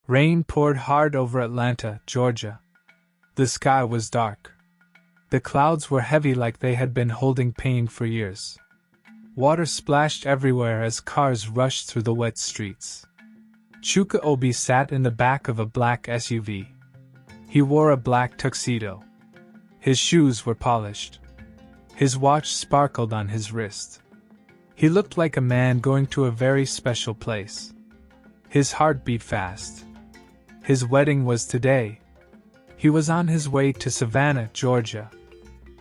Rain poured hard over Atlanta, Georgia. The sky was dark. The clouds were heavy like they had been holding pain for years. Water splashed everywhere as cars rushed through the wet streets. Chuka Obi sat in the back of a black SUV. He wore a black tuxedo. His shoes were polished. His watch sparkled on his wrist. He looked like a man going to a very special place. His heart beat fast. His wedding was today. He was on his way to Savannah, Georgia.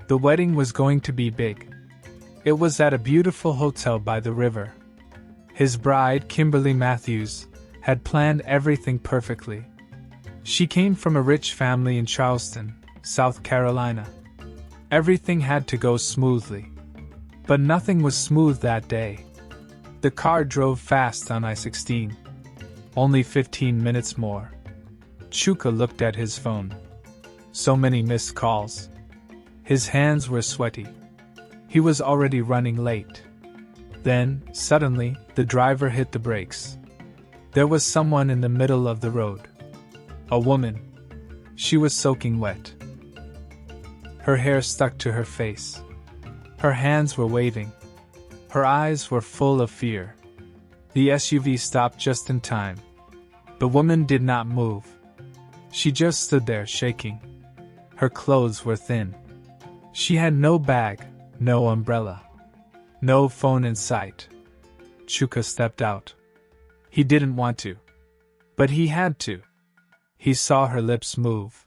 The wedding was going to be big. It was at a beautiful hotel by the river. His bride, Kimberly Matthews, had planned everything perfectly. She came from a rich family in Charleston, South Carolina. Everything had to go smoothly. But nothing was smooth that day. The car drove fast on I-16. Only 15 minutes more. Chuka looked at his phone. So many missed calls. His hands were sweaty. He was already running late. Then, suddenly, the driver hit the brakes. There was someone in the middle of the road. A woman. She was soaking wet. Her hair stuck to her face. Her hands were waving. Her eyes were full of fear. The SUV stopped just in time. The woman did not move. She just stood there shaking. Her clothes were thin. She had no bag, no umbrella, no phone in sight. Chuka stepped out. He didn't want to. But he had to. He saw her lips move.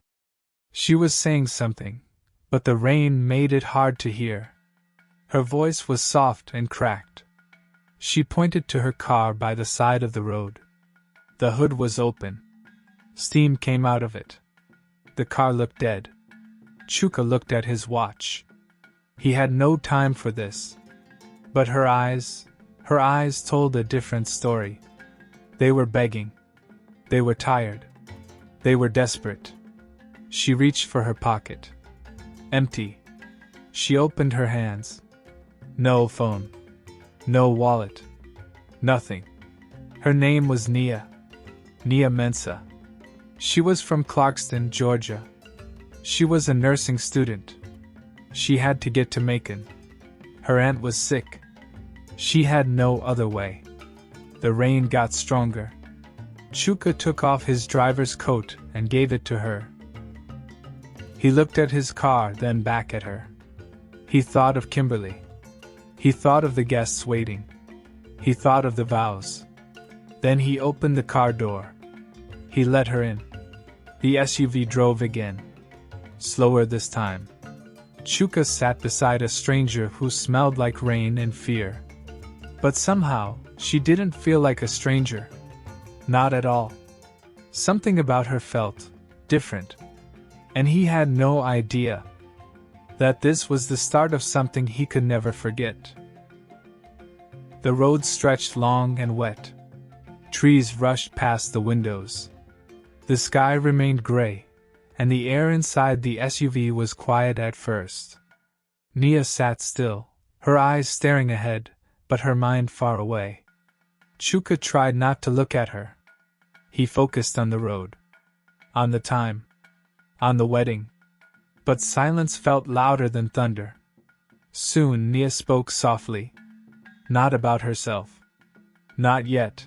She was saying something, but the rain made it hard to hear. Her voice was soft and cracked. She pointed to her car by the side of the road. The hood was open. Steam came out of it. The car looked dead. Chuka looked at his watch. He had no time for this. But her eyes told a different story. They were begging. They were tired. They were desperate. She reached for her pocket. Empty. She opened her hands. No phone. No wallet. Nothing. Her name was Nia. Nia Mensah. She was from Clarkston, Georgia. She was a nursing student. She had to get to Macon. Her aunt was sick. She had no other way. The rain got stronger. Chuka took off his driver's coat and gave it to her. He looked at his car, then back at her. He thought of Kimberly. He thought of the guests waiting. He thought of the vows. Then he opened the car door. He let her in. The SUV drove again. Slower this time. Chuka sat beside a stranger who smelled like rain and fear. But somehow, she didn't feel like a stranger. Not at all. Something about her felt different. And he had no idea that this was the start of something he could never forget. The road stretched long and wet. Trees rushed past the windows. The sky remained gray, and the air inside the SUV was quiet at first. Nia sat still, her eyes staring ahead, but her mind far away. Chuka tried not to look at her. He focused on the road. On the time. On the wedding. But silence felt louder than thunder. Soon Nia spoke softly. Not about herself. Not yet.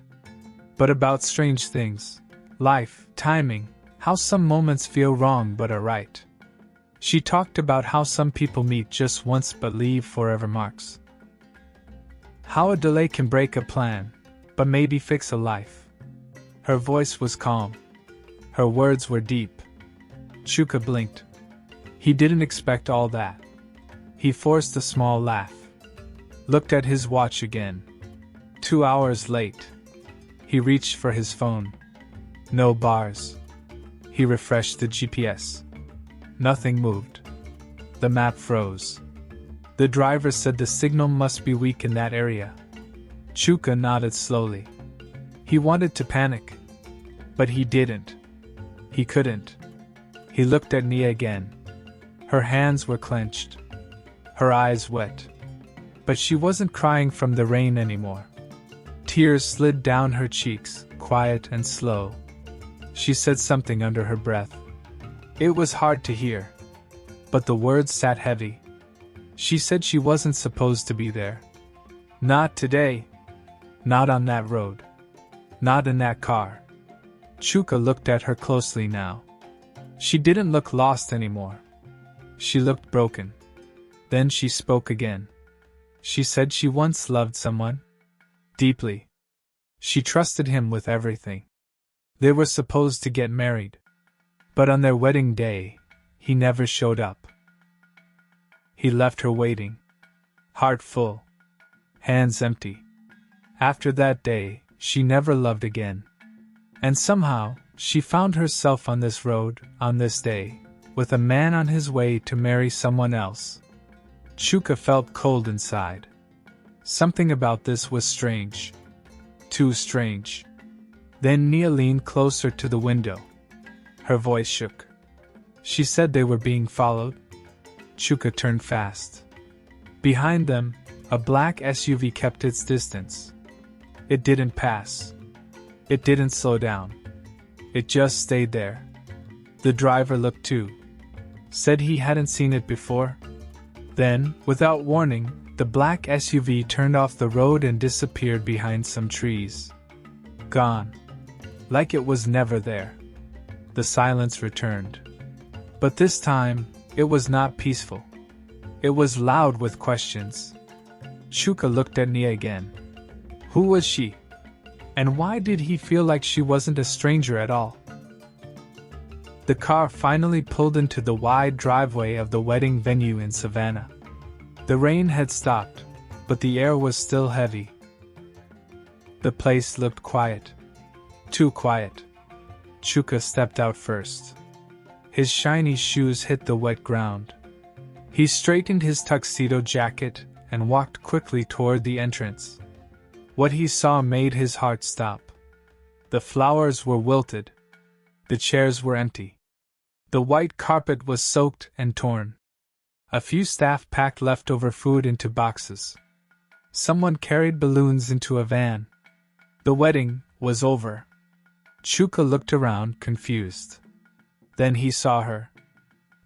But about strange things. Life, timing, how some moments feel wrong but are right. She talked about how some people meet just once but leave forever marks. How a delay can break a plan, but maybe fix a life. Her voice was calm. Her words were deep. Chuka blinked. He didn't expect all that. He forced a small laugh. Looked at his watch again. 2 hours late. He reached for his phone. No bars. He refreshed the GPS. Nothing moved. The map froze. The driver said the signal must be weak in that area. Chuka nodded slowly. He wanted to panic. But he didn't. He couldn't. He looked at Nia again. Her hands were clenched. Her eyes wet. But she wasn't crying from the rain anymore. Tears slid down her cheeks, quiet and slow. She said something under her breath. It was hard to hear, but the words sat heavy. She said she wasn't supposed to be there. Not today. Not on that road. Not in that car. Chuka looked at her closely now. She didn't look lost anymore. She looked broken. Then she spoke again. She said she once loved someone. Deeply. She trusted him with everything. They were supposed to get married. But on their wedding day, he never showed up. He left her waiting. Heart full. Hands empty. After that day, she never loved again. And somehow, she found herself on this road, on this day, with a man on his way to marry someone else. Chuka felt cold inside. Something about this was strange. Too strange. Then Nia leaned closer to the window. Her voice shook. She said they were being followed. Chuka turned fast. Behind them, a black SUV kept its distance. It didn't pass. It didn't slow down. It just stayed there. The driver looked too. Said he hadn't seen it before. Then, without warning, the black SUV turned off the road and disappeared behind some trees. Gone. Like it was never there. The silence returned. But this time, it was not peaceful. It was loud with questions. Chuka looked at Nia again. Who was she? And why did he feel like she wasn't a stranger at all? The car finally pulled into the wide driveway of the wedding venue in Savannah. The rain had stopped, but the air was still heavy. The place looked quiet. Too quiet. Chuka stepped out first. His shiny shoes hit the wet ground. He straightened his tuxedo jacket and walked quickly toward the entrance. What he saw made his heart stop. The flowers were wilted. The chairs were empty. The white carpet was soaked and torn. A few staff packed leftover food into boxes. Someone carried balloons into a van. The wedding was over. Chuka looked around, confused. Then he saw her.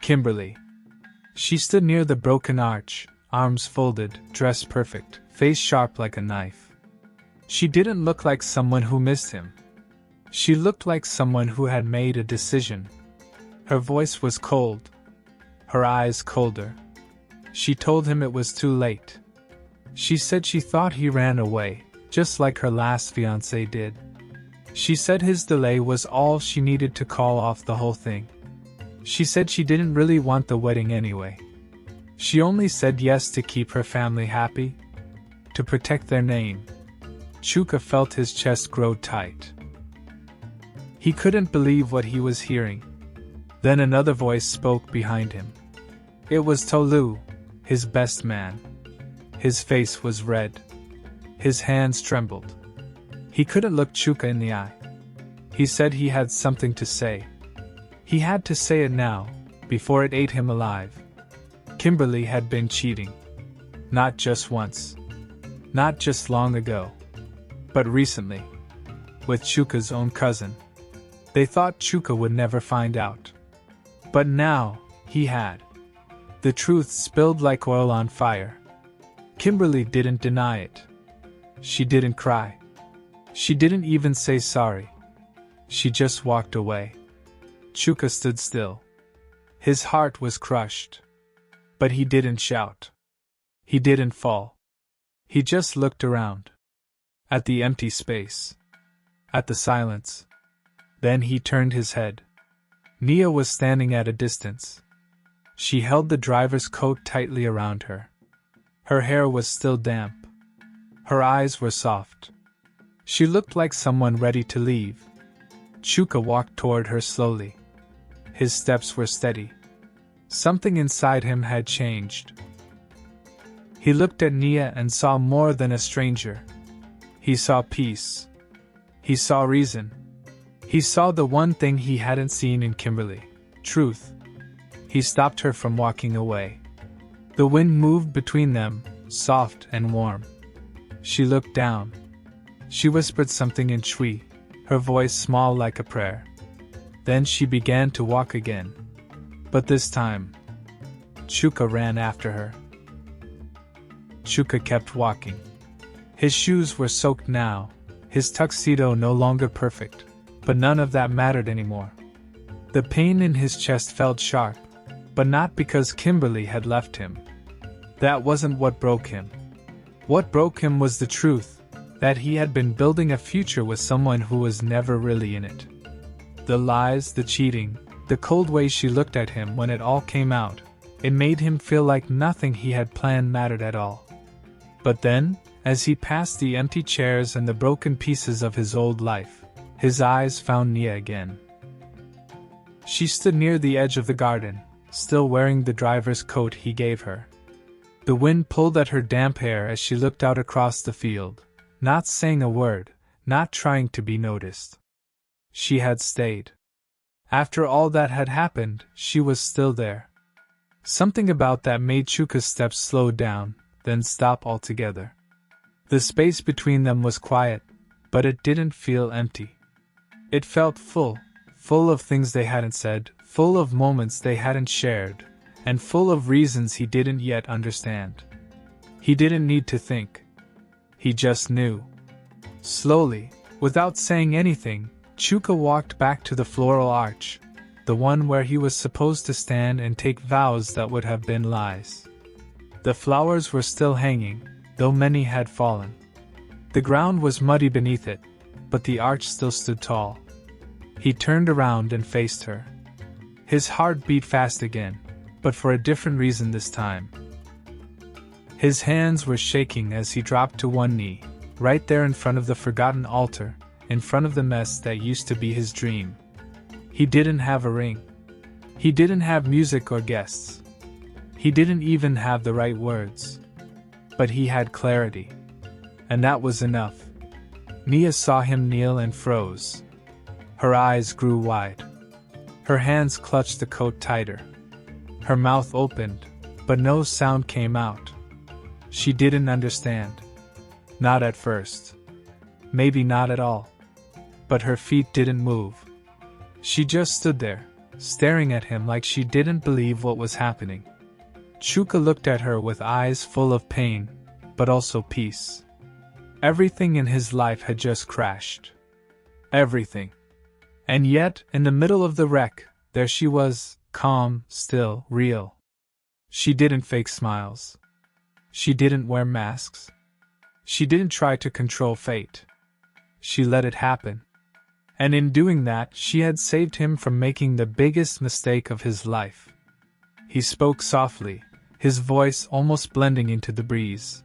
Kimberly. She stood near the broken arch, arms folded, dress perfect, face sharp like a knife. She didn't look like someone who missed him. She looked like someone who had made a decision. Her voice was cold. Her eyes colder. She told him it was too late. She said she thought he ran away, just like her last fiancé did. She said his delay was all she needed to call off the whole thing. She said she didn't really want the wedding anyway. She only said yes to keep her family happy, to protect their name. Chuka felt his chest grow tight. He couldn't believe what he was hearing. Then another voice spoke behind him. It was Tolu, his best man. His face was red. His hands trembled. He couldn't look Chuka in the eye. He said he had something to say. He had to say it now, before it ate him alive. Kimberly had been cheating. Not just once. Not just long ago. But recently. With Chuka's own cousin. They thought Chuka would never find out. But now, he had. The truth spilled like oil on fire. Kimberly didn't deny it. She didn't cry. She didn't even say sorry. She just walked away. Chuka stood still. His heart was crushed. But he didn't shout. He didn't fall. He just looked around. At the empty space. At the silence. Then he turned his head. Nia was standing at a distance. She held the driver's coat tightly around her. Her hair was still damp. Her eyes were soft. She looked like someone ready to leave. Chuka walked toward her slowly. His steps were steady. Something inside him had changed. He looked at Nia and saw more than a stranger. He saw peace. He saw reason. He saw the one thing he hadn't seen in Kimberly: truth. He stopped her from walking away. The wind moved between them, soft and warm. She looked down. She whispered something in Chui, her voice small like a prayer. Then she began to walk again. But this time, Chuka ran after her. Chuka kept walking. His shoes were soaked now, his tuxedo no longer perfect, but none of that mattered anymore. The pain in his chest felt sharp, but not because Kimberly had left him. That wasn't what broke him. What broke him was the truth, that he had been building a future with someone who was never really in it. The lies, the cheating, the cold way she looked at him when it all came out, it made him feel like nothing he had planned mattered at all. But then, as he passed the empty chairs and the broken pieces of his old life, his eyes found Nia again. She stood near the edge of the garden, still wearing the driver's coat he gave her. The wind pulled at her damp hair as she looked out across the field, not saying a word, not trying to be noticed. She had stayed. After all that had happened, she was still there. Something about that made Chuka's steps slow down, then stop altogether. The space between them was quiet, but it didn't feel empty. It felt full of things they hadn't said, full of moments they hadn't shared, and full of reasons he didn't yet understand. He didn't need to think. He just knew. Slowly, without saying anything, Chuka walked back to the floral arch, the one where he was supposed to stand and take vows that would have been lies. The flowers were still hanging, though many had fallen. The ground was muddy beneath it, but the arch still stood tall. He turned around and faced her. His heart beat fast again, but for a different reason this time. His hands were shaking as he dropped to one knee, right there in front of the forgotten altar, in front of the mess that used to be his dream. He didn't have a ring. He didn't have music or guests. He didn't even have the right words. But he had clarity. And that was enough. Nia saw him kneel and froze. Her eyes grew wide. Her hands clutched the coat tighter. Her mouth opened, but no sound came out. She didn't understand. Not at first. Maybe not at all. But her feet didn't move. She just stood there, staring at him like she didn't believe what was happening. Chuka looked at her with eyes full of pain, but also peace. Everything in his life had just crashed. Everything. And yet, in the middle of the wreck, there she was, calm, still, real. She didn't fake smiles. She didn't wear masks. She didn't try to control fate. She let it happen. And in doing that, she had saved him from making the biggest mistake of his life. He spoke softly, his voice almost blending into the breeze.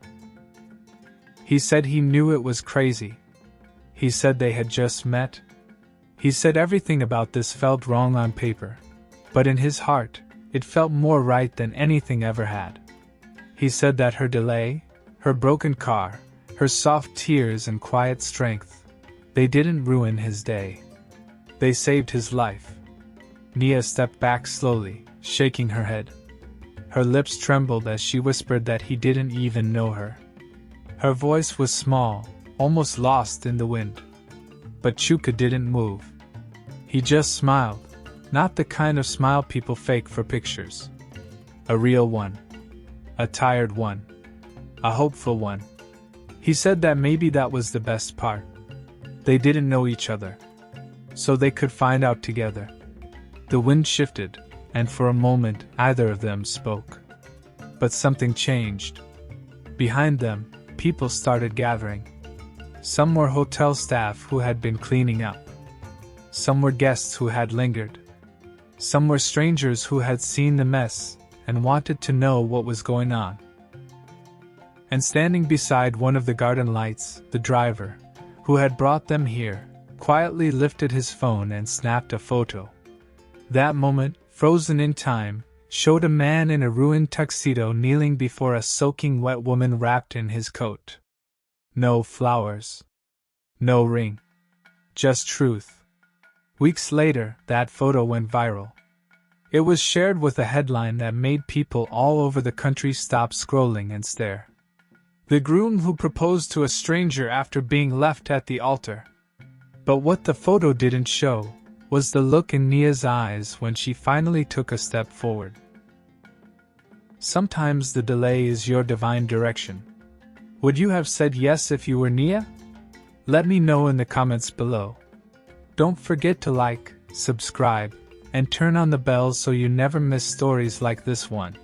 He said he knew it was crazy. He said they had just met. He said everything about this felt wrong on paper, but in his heart, it felt more right than anything ever had. He said that her delay, her broken car, her soft tears and quiet strength, they didn't ruin his day. They saved his life. Nia stepped back slowly, shaking her head. Her lips trembled as she whispered that he didn't even know her. Her voice was small, almost lost in the wind. But Chuka didn't move. He just smiled, not the kind of smile people fake for pictures. A real one. A tired one. A hopeful one. He said that maybe that was the best part. They didn't know each other, so they could find out together. The wind shifted, and for a moment either of them spoke. But something changed. Behind them, people started gathering. Some were hotel staff who had been cleaning up. Some were guests who had lingered. Some were strangers who had seen the mess and wanted to know what was going on. And standing beside one of the garden lights, the driver, who had brought them here, quietly lifted his phone and snapped a photo. That moment, frozen in time, showed a man in a ruined tuxedo kneeling before a soaking wet woman wrapped in his coat. No flowers. No ring. Just truth. Weeks later, that photo went viral. It was shared with a headline that made people all over the country stop scrolling and stare. The groom who proposed to a stranger after being left at the altar. But what the photo didn't show was the look in Nia's eyes when she finally took a step forward. Sometimes the delay is your divine direction. Would you have said yes if you were Nia? Let me know in the comments below. Don't forget to like, subscribe, and turn on the bell so you never miss stories like this one.